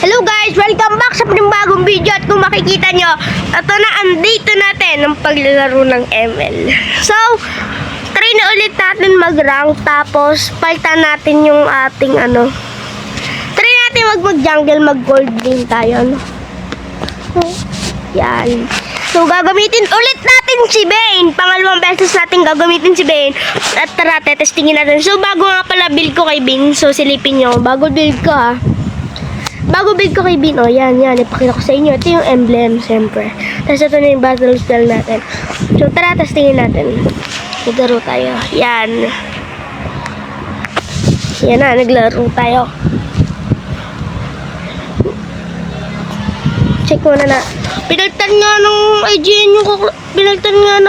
Hello guys! Welcome back sa panibagong video. At kung makikita nyo, ito na ang date natin ng paglalaro ng ML. So, try na ulit natin mag-rank. Tapos, palitan natin yung ating try natin mag-jungle, mag-gold din tayo. Yan. So, gagamitin ulit natin si Bane. Pangalawang beses natin gagamitin si Bane. At tara, testingin natin. So, bago nga pala build ko kay Bane. So, silipin nyo. Bago build ko Bago build ko kay Bane. O, yan. Ipakita ko sa inyo. Ito yung emblem, siyempre. Tapos, ito na yung battle spell natin. So, tara, testingin natin. Naglaro tayo. Yan. Yan na, naglaro tayo. Check muna na. Pinagtan nga ng IGN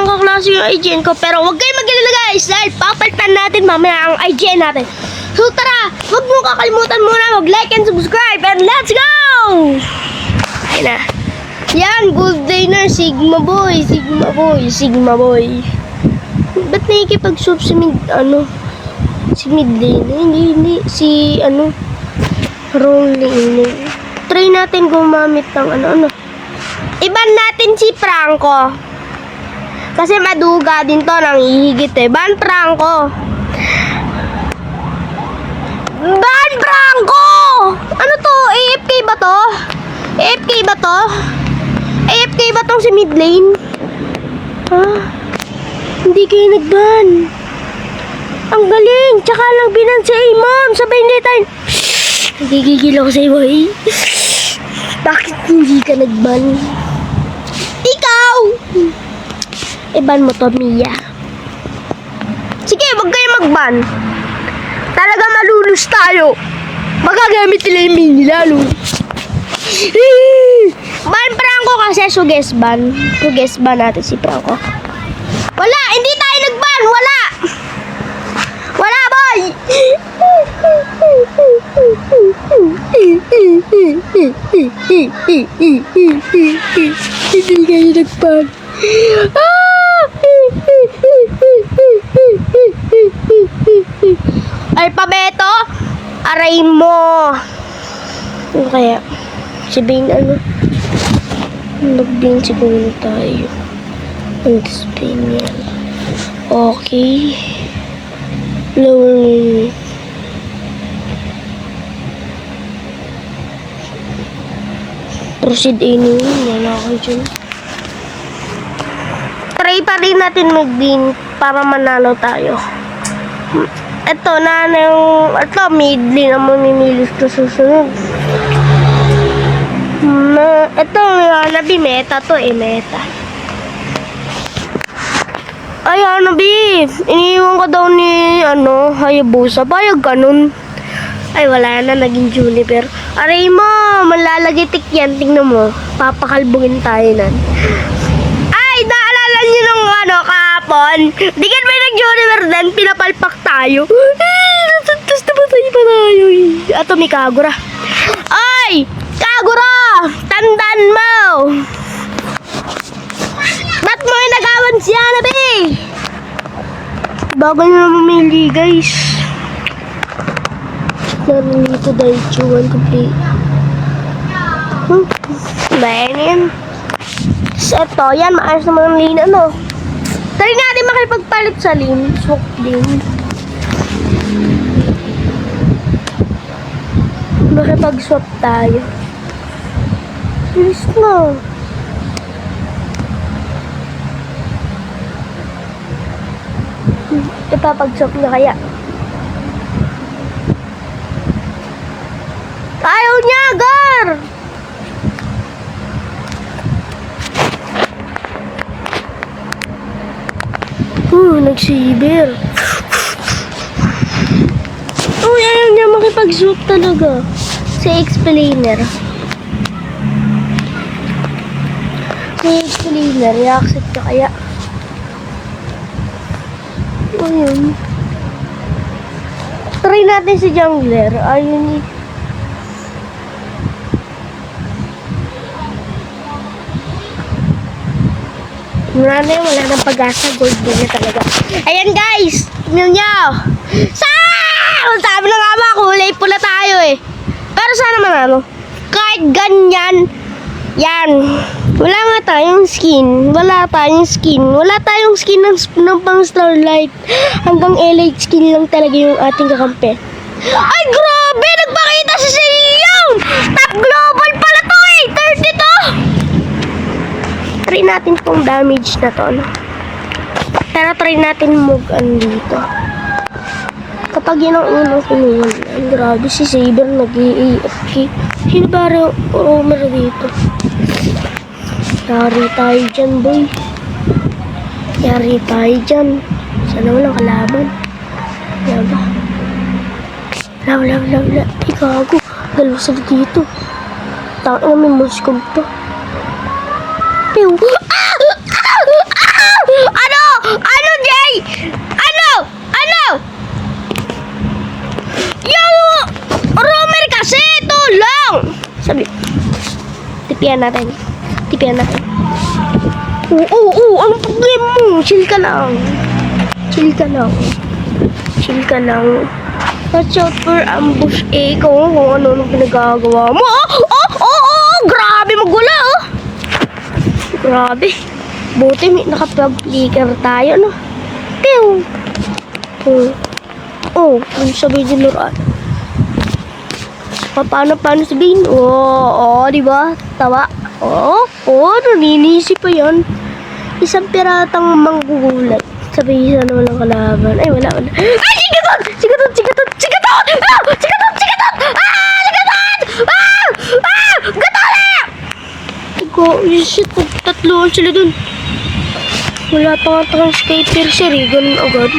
ng kaklase yung IGN ko. Pero huwag kayo mag-alala guys. Dahil papalitan natin mamaya ang IGN natin. So tara, huwag mo kakalimutan muna mag-like and subscribe. And let's go! Ayun na. Yan, gold day na. Sigma boy. Ba't nakikipag-sub si si mid lane? Hindi. Si rolling. Try natin gumamit ng Iban natin si Franco. Kasi maduga din to, nanghihigit Ban Franco! Ban Franco! Ano to? AFK ba to? AFK ba tong si mid lane? Hindi kayo nagban. Ang galing! Tsaka lang binan si Amon. Sabay hindi tayo. Nagigigil ako sa'yo Bakit hindi ka nagban? Ikaw! Iban mo to, Mia. Sige, wag kayo magban. Talaga malulus tayo. Magagamit nila yung mini lalo. Ban Franco kasi, suggest ban. Suggest ban natin si Franco. Wala! Hindi tayo nagban! Wala! Wala, boy! Hindi kayo nagpan. Alpabeto, aray mo. Ano kaya? Si Bane Mag-Bane siguro tayo. Ang display niya. Okay. Lower. Proceed wala ako dyan. Try pa rin natin mag-Bane para manalo tayo. Ito mid lane ang mamimilis ko susunod. Ito Hanabi, meta to meta. Ay Hanabi, iniiwan ko daw ni Hayabusa. Bayag ganun. Ay wala na, naging Juniper. Aray mo, malalagitik yan. Tingnan mo, papakalbungin tayo nan. Ay, naalala nyo nung kahapon? Di ka ba nag-Juniper din? Pinapalpak tayo. Tapos namatay pa tayo. Ato may Kagura. Ay, Kagura! Tandaan mo! Ba't mo nagawan si Hanabi? Bago nyo na mamili guys. Narito dahil chuan complete. Bayan yan. So ito, yan maayos naman ang lane Try natin makipagpalit sa lane. Swak din. Makipag-swap tayo. Bilis na. Ipapag-swap na kaya. Ayaw niya, Gar! Nag-shiver. Ayaw niya makipag-zoop talaga. Si explainer. I-accept ka kaya. Ayun. Try natin si jungler. Ayun wala nang pag-asa. Gold din na talaga. Ayan guys, tingnan nyo. Sabi na nga ba, kulay pula tayo Pero sana manalo. Kahit kahit ganyan. Yan. Wala nga tayong skin. Wala tayong skin. Wala tayong skin ng pang Starlight. Hanggang Elite skin lang talaga yung ating kakampi. Ay, grabe! Nagpakita si Siyong! Top global pala to eh! 32! Try natin tong damage na to, ano? Pero try natin dito. Kapag yun ang unang kinuha, grabe si Saber nag-i-AFK. Sino ba roamer dito? Yari tayo dyan, boy. Yari tayo dyan. Sana walang kalaban. Yan ba? Wala. Ay, gago. Dalawa sila dito. Tangin na may muskog to. Pew. Ano? Ano, Jay? Ano? Yung roamer kasi, tulong! Sabi, tipian natin. Oo, anong problema mo? Chill ka lang. Watch out for ambush eh. Kung ano pinagagawa mo. Grabe magula, oh. Grabe. Buti may nakapag-flicker tayo, no? Pew! Ano sabihin din Loran? Paano sabihin? Diba? Tawa. Naninisi pa yan. Isang piratang manggugulat. Sabihin na walang kalaban. Ay, wala. Ay, sigatot! Sigatot! Gatala! Shit, tatloan sila dun. Wala pa nga transcaper siya, ganun agad.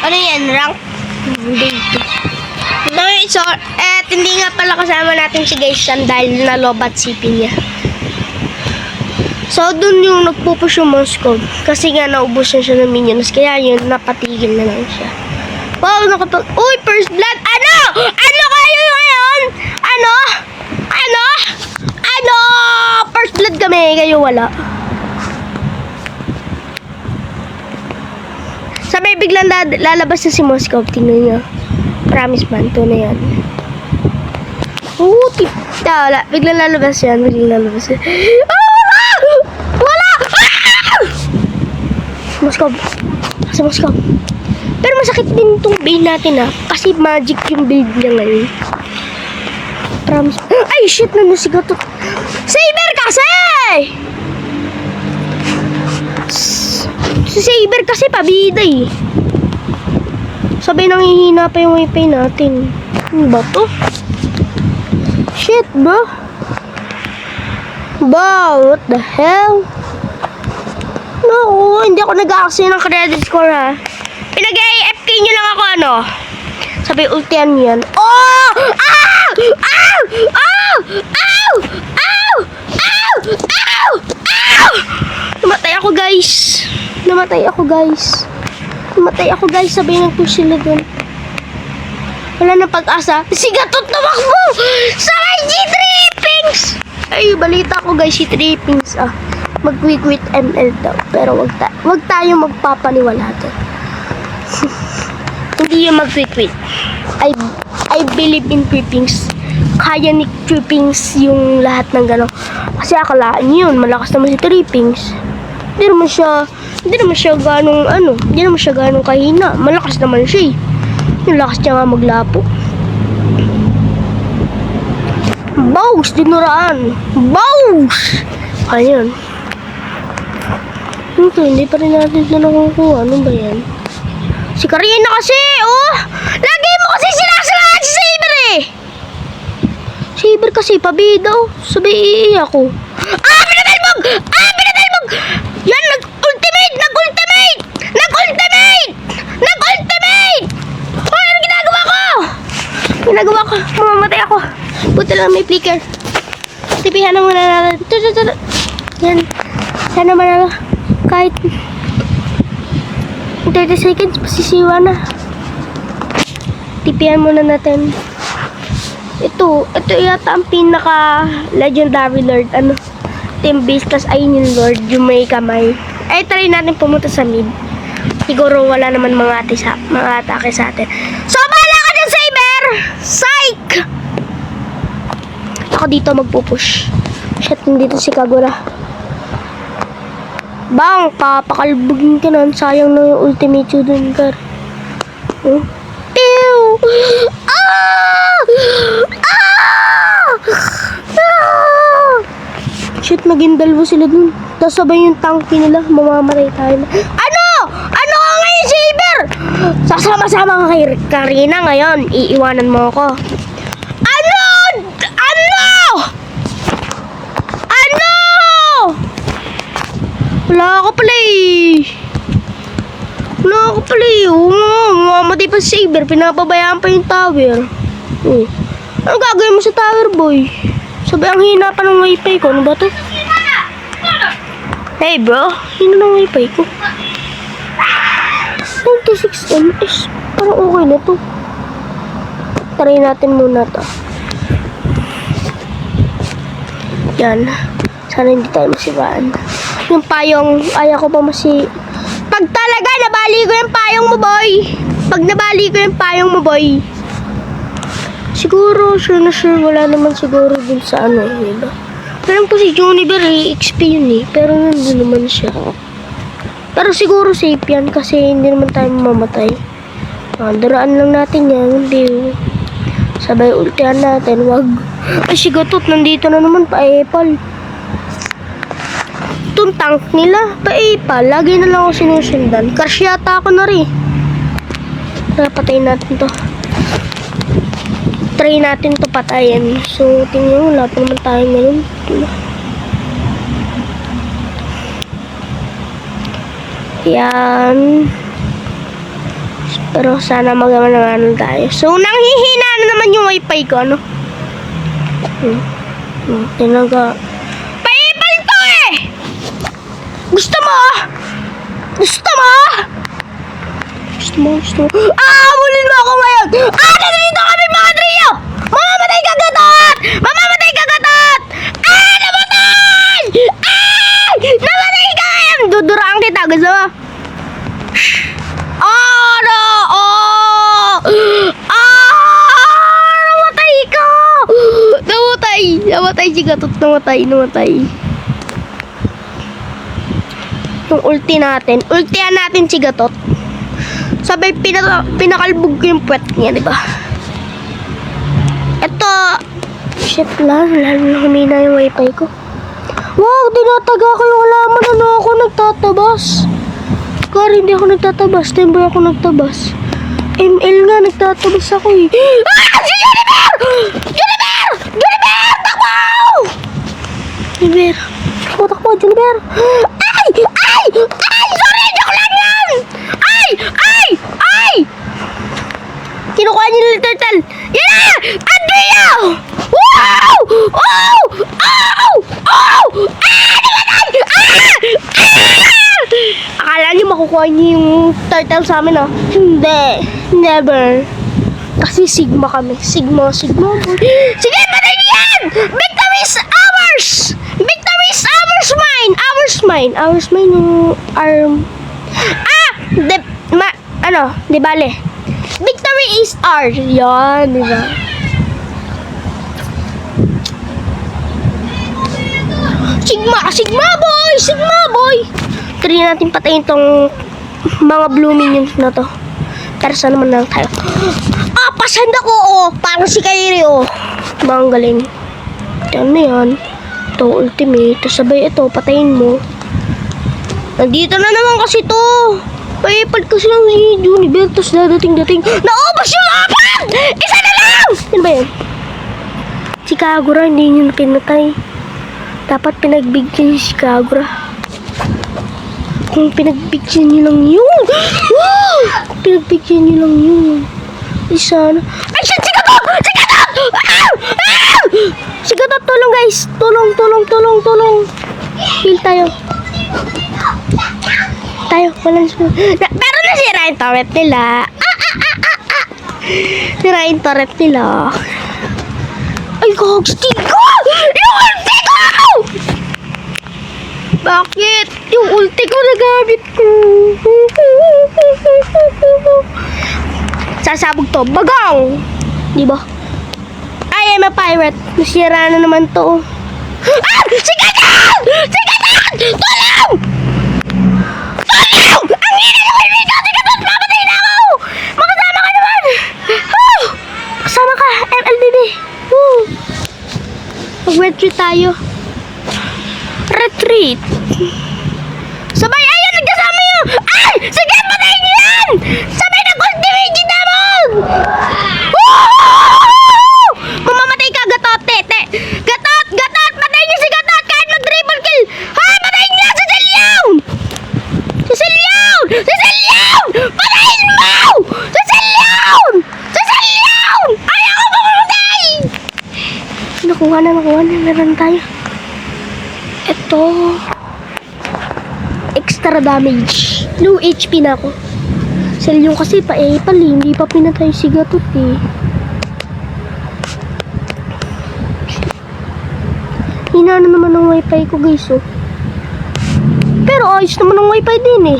Ano yan, rank? Hindi. No, so, hindi nga pala kasama natin si guys dahil nalobat CP niya. So, dun yung nagpupush yung Moscow. Kasi nga naubos na siya ng minions. Kaya yun, napatigil na lang siya. Wow, uy, first blood! Ano kayo ngayon? Ano? First blood kami, kayo wala. Sabay biglang lalabas na si Moscow. Tingnan niya. Promise man, to na yan. Wala. Biglang lalabas yan. Wala! Moscow. Pero masakit din itong build natin, kasi magic yung build niya ngayon. Promise. Ay, shit! Nanasigat to. Saber kasi! Si Saber kasi pabida eh. Sabay nanghihina pa yung wifi natin. Ano ba to? Shit, bro. What the hell? No, hindi ako nag-a-access ng credit score, ha. Pinag-AFK nyo lang ako, ano? Sabay ultian yan. Namatay ako, guys. Sabay nag-push sila dun. Wala na pag-asa. Sigatot na makbo! Sabay G-Trippings! Ay, balita ko, guys, G-Trippings, mag-quit ML daw. Pero wag tayo magpapaniwala doon. Hindi yung mag-quit. I believe in Trippings. Kaya ni Trippings yung lahat ng gano'n. Kasi akalaan yun, malakas naman si Trippings. Hindi naman siya ganong kahina. Malakas naman siya eh. Yung lakas niya nga maglapo. Bows! Dinuraan! Bows! Ayan. Hindi pa rin natin na nakukuha. Ano ba yan? Si Karina kasi, lagi mo kasi sinasalaan si Saber eh! Saber kasi, pabidaw. Sabi iiyak ko. Pinadalbog! Yan, nag-ultimate! Anong ginagawa ko? Mamamatay ako. Buti lang may flicker. Tipihan na muna natin. Yan. Sana manalo. Kahit 30 seconds, pasisiwa na. Tipihan muna natin. Ito yata ang pinaka legendary lord. Team base, tas ayun yung lord, yung may kamay. Ay, try natin pumunta sa mid. Siguro wala naman mga atake sa atin. So, bahala ka dyan, Saber! ako dito magpupush. Shit, nandito si Kagura. Bang, papakalbugin ka na. Sayang na yung ultimate yun dun, Kar. Oh. Pew! Ah! Ah! Ah! Shit, naging dalawa sila dun. Tapos sabay yung tanky nila. Mamamatay tayo na. Ano? Ano ka ngayon, Saber? Sasama-sama ka kay Karina ngayon. Iiwanan mo ako. Ano? Ano? Ano? Wala ako pala eh. Wala ako pala eh. Mamamatay pa si Saber. Pinapabayaan pa yung tower. Oh. Ano gagawin mo sa tower, boy? Sabi, ang hina pa ng wifi ko. Ano ba to? Hey bro, hina ng wifi ko. 96 ms. Parang okay na to. Try natin muna to. Yan. Sana hindi tayo masibaan. Yung payong, ayaw ko pa Pag talaga nabali ko yung payong mo, boy. Pag nabali ko yung payong mo, boy. Siguro, sure na sure, wala naman siguro dun sa ano, diba? Alam ko si Juniper, XP yun eh. Pero nandun naman siya. Pero siguro safe yan kasi hindi naman tayo mamamatay. Daraan lang natin yan, hindi. Sabay ultihan natin, wag. Ay, si Gatot, nandito na naman, pa-epal. Itong tank nila, pa-epal. Lagi na lang ako sinusundan. Crush yata ako na rin. Napatayin natin to. Try natin to patayin. So, tingnan mo, wala pa naman tayo ngayon. Yan. Pero sana magawa tayo. So, nanghihina na naman yung wifi ko, ano? Tinaga. Paipal to eh! Gusto mo? Gusto mo? Gusto mo? Habulin mo ako ngayon! Nandito kami mga trio! Mamamatay ka, Gatot! Mamamatay ka, Gatot! Namatay! Namatay ka ngayon! Duduraan kita, gusto mo? No! Namatay ka! Namatay si Gatot, namatay. Yung ulti natin. Ultihan natin si Gatot. Sabay pinakalbog ko yung puwet niya, diba? Ito. Shit lang. Lalo humina yung wifi ko. Wow, tinataga ko yung alaman. Ano ako nagtatabas? Kaya hindi ako nagtatabas. Timbre ako nagtabas. ML nga, nagtatabas ako eh. Si Juniper! Takbo! Juniper! Takbo, Juniper! Sorry! Joke lang yan! Kinukuha niyo yung turtle! Yan na! Andrea! Wow! Akala niyo makukuha niyo yung turtle sa amin, Hindi. Never. Kasi Sigma kami. Sigma. Sige, patay niyo yan! Victory is ours! Victory is ours mine! Ours mine yung arm. Di bale. Victory is ours. Yan, di ba? Sigma boy! Try natin patayin tong mga blue minions na to. Pero saan naman lang tayo? Pasanda ko, parang si Kairi, Bang galing. Yan na yan. Ito, ultimate. Tapos sabay ito, patayin mo. Nandito na naman kasi to. Paipad kasi lang si Juniper. Tapos dating. Naubos yung apat! Isa na lang! Yan ba yan? Si Kagura, hindi nyo pinatay. Dapat pinagbigyan si Kagura. Kung pinagbigyan nyo lang yun. Pinagbigyan nyo lang yun. Isa na. Ay, shit! Si Gatot! Si Gatot, tulong guys. Tulong. Heal tayo. Walang smooth. Pero nasira yung turret nila. Sira yung turret nila. Ay, kagsti ko! Yung ulti ko! Bakit? Yung ulti ko nagamit ko. Sasabog to. Bagong! Diba? Ay, I'm a pirate. Nasira na naman to. Ah! Sigatan! Sigatan! Tulong! Tulong! Ang hina naman dito! Sigatan! Mamatay na ako! Makasama ka naman! Woo! Kasama ka, MLBB. Woo! Mag-retreat tayo. Retreat. Sabay, ayun! Nagkasama yun! Ay! Sige, patayin niyo yan! Sabay na cultivate yung demon! Woo! Mamamatay ka, Gatot! Tete! Gatot! Gatot! Patayin niyo si Gatot! Kahit mag-triple kill! Ha! Patayin niyo! Si Silyawn! Si Silyawn! Si Silyawn! Patayin mo! Si Silyawn! Si Silyawn! Ayaw ko mamamatay! Nakuha na. Meron tayo. Ito. Extra damage. Low HP na ako. Silyawn kasi pa-epal eh. Hindi pa pinatay si Gatot eh. Hina na naman ang wifi ko guys oh. Pero ayos naman ang wifi din eh.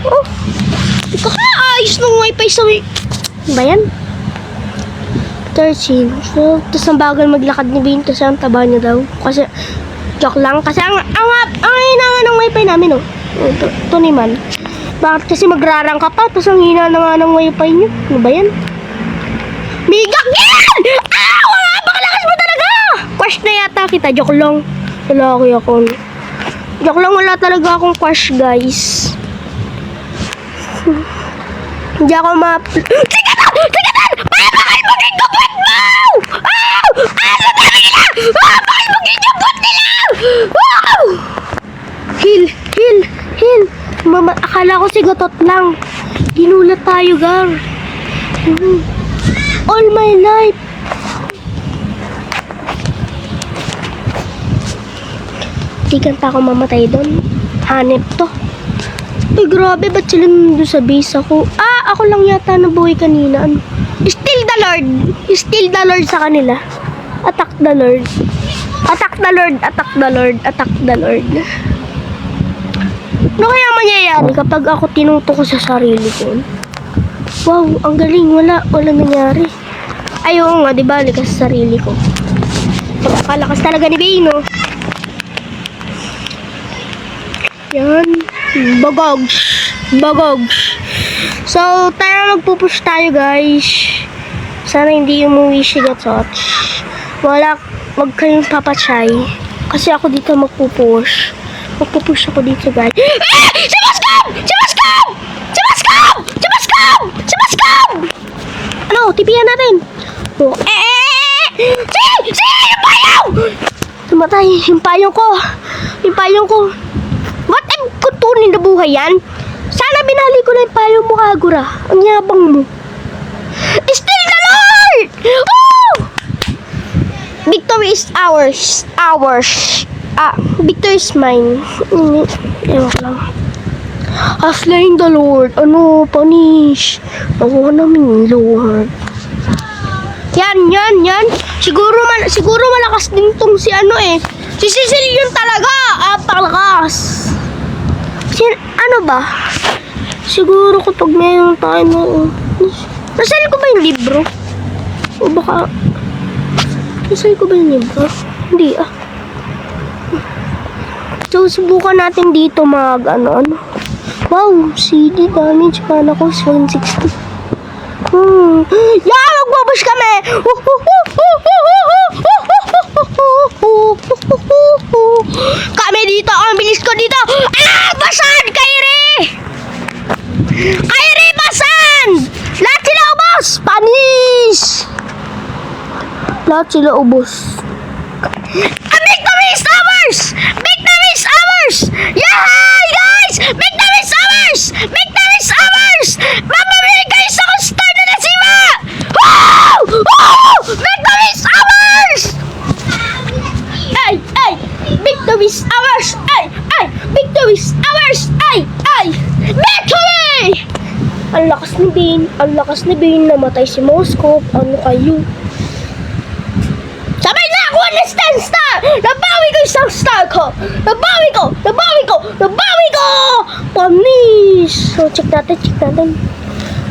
Oh. Ayos ng wifi sa ba yan? 13. So, tapos ang bagal maglakad ni Bean kasi ang taba niya daw. Kasi, joke lang. Kasi ang hina nga ng wifi namin oh. Ito naman. Bakit kasi magrarang ka pa tapos ang hina na nga ng wifi niyo? Ano ba yan? Bigak yan! Ah! Wala! Bakalakas mo talaga! Quash na yata kita. Joke lang. Lalaki ako. Joke lang. Wala talaga akong quash guys. Hindi ako Sigatan! Sigatan! Bakal mo ginugod mo! Ah! Bakal nila! Bakal mo ginugod nila! Wow! Heal! Akala ko si Gatot lang. Ginulat tayo, gar. All my life. Di kanta ako mamatay doon. Hanep to. Ay, grabe. Ba't sila nandun sa base ako? Ah, ako lang yata nabuhay kanina. Ano? Still the Lord. Still the Lord sa kanila. Attack the Lord. Attack the Lord. Attack the Lord. Attack the Lord. Ano kaya mangyayari kapag ako tinuto ko sa sarili ko? Wow, ang galing. Wala nangyari. Ay, oo nga, diba? Likas sa sarili ko. Pagkakalakas talaga ni Bino. Yan. Bagogs. So, tara magpupush tayo, guys. Sana hindi umuwi si Gatot. Wag kayong papachay. Kasi ako dito magpupush. Magpupush ako dito, guys. Ah! Si Bascom! Ano? Tipihan natin. Oh. Yung payaw! Tumatay. Yung payong ko. What? I'm kutunin na buhay yan? Sana binali ko na yung payong mo, Kagura. Ang yabang mo. Still the Lord! Woo! Victory is ours. Victory is mine. Ewan ko lang. Slain the Lord. Ano? Punish. Nakuha namin yung Lord. Yan. Siguro malakas din tong si ano eh. Si Cecil yun talaga. Palakas. Ano ba? Siguro kapag mayroon tayo na... Nasali ko ba yung libro? O baka... Nasali ko ba yung libro? Hindi So, subukan natin dito ano. Wow, CD damage pa na ko 760. Yeah, magbabash kami! Kami dito, ang bilis ko dito! Ah! Basan! Kairi, basan! Lahat sila ubos! Panis! Lahat sila ubos. Victory is ours! Victory is ours! Yahay, guys! Victory is ours! Victory is ours! Mamamili kayo sa star na nasiwa! Wow! Victory is ours! Ay! Victory is ours! Ay! Victory is ours! Ay! Victory! Ang lakas ni Bane, namatay si Moscow. Ano kayo? Sabay na ako na star! Nabawi ko isang star ko! Nabawi ko! Punish! So, check natin.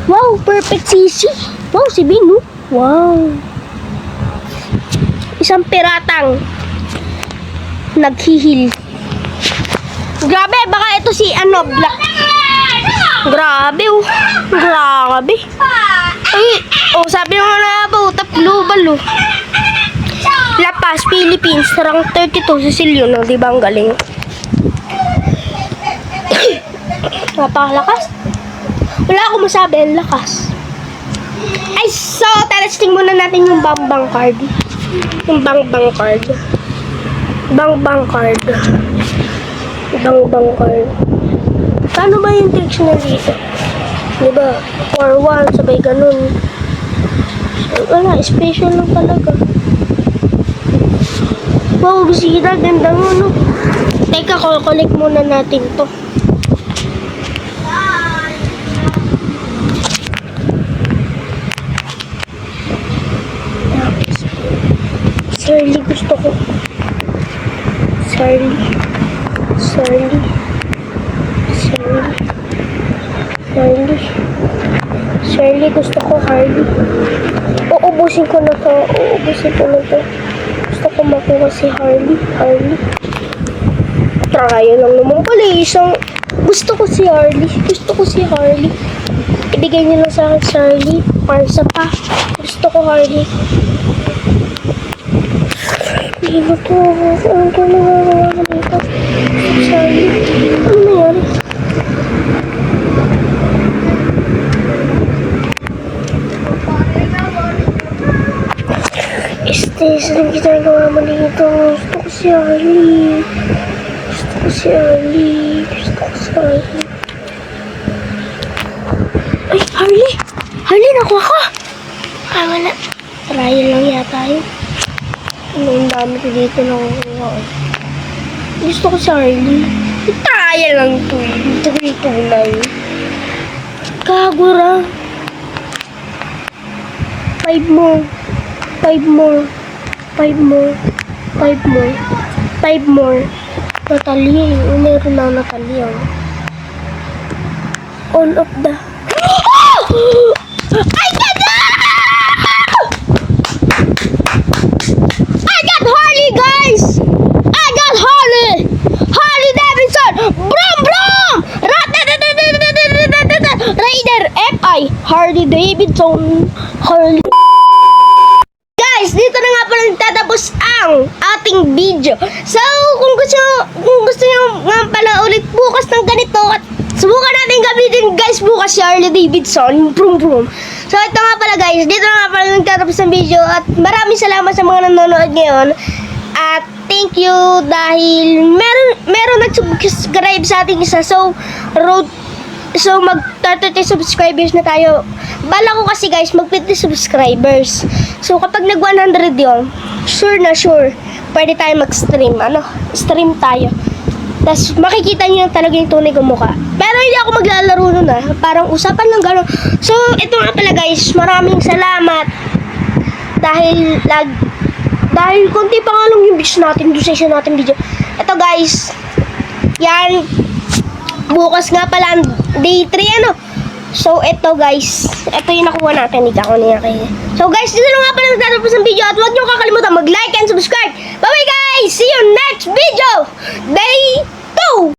Wow, perfect CC. Wow, si Bane, no? Wow. Isang piratang naghihil. Grabe, baka ito si Black. Grabe, oh. Grabe. Ay, sabi mo na ba, global, oh. La Paz, Philippines, rank 32 sa Silyo, no? Di ba ang galing? Napakalakas. Wala akong masabi, ang lakas. Ay, so, testing muna natin yung Bang card. Yung Bang card. Bang card. Bang card. Paano ba yung tricks na dito? Diba? 4-1, sabay ganun. Wala, special lang talaga. Wow, bisita, ganda mo, no? Teka, collect muna natin to. Surly, gusto ko. Surly, gusto ko, Harley. Uubusin ko na to. Gusto ko makuha si Harley. Tayo lang naman pala isang... Gusto ko si Harley. Ibigay niyo lang sa akin, Harley. Parsa pa. Gusto ko, Harley. Hindi mo to. Ano to nangagawa dito? Harley. Ano nangyari? Saan kita nagawa mo dito? Gusto ko si Harley. Ay, Harley, nakuha ka! Wala. Trial lang yata yun. Ang dami ko dito nakukuha. Gusto ko si Harley. Trial lang ito eh. Tunay. Kagura. 5 more. 5 more. Natalie. Meron na Natalie. All of the... I got Harley, guys! I got Harley! Harley Davidson! Brum! Raider F.I. Harley Davidson. Guys, dito na nga pala nagtatapos ang ating video. So, kung gusto nyo nga pala ulit bukas ng ganito at subukan natin gamitin guys bukas si Harley Davidson. Brum. So, ito nga pala guys, dito na nga pala nagtatapos ang video at maraming salamat sa mga nanonood ngayon. At thank you dahil meron nag-subscribe sa ating isa. So, mag 30 subscribers na tayo. Bala ko kasi guys, mag 50 subscribers. So, kapag nag 100 yun, sure, pwede tayo mag-stream. Stream tayo. Tapos, makikita nyo talaga yung tunay kong mukha. Pero hindi ako maglalaro nun Parang usapan lang gano'n. So, ito nga pala guys, maraming salamat. Dahil konti pa nga lang yung views natin, doon natin video. Ito guys, yan. Bukas nga pala ang day 3 So, ito guys, ito yung nakuha natin. So guys, dito na nga pala nagtatapos ang video. At huwag nyo kakalimutan mag-like and subscribe. Bye bye guys! See you next video! Day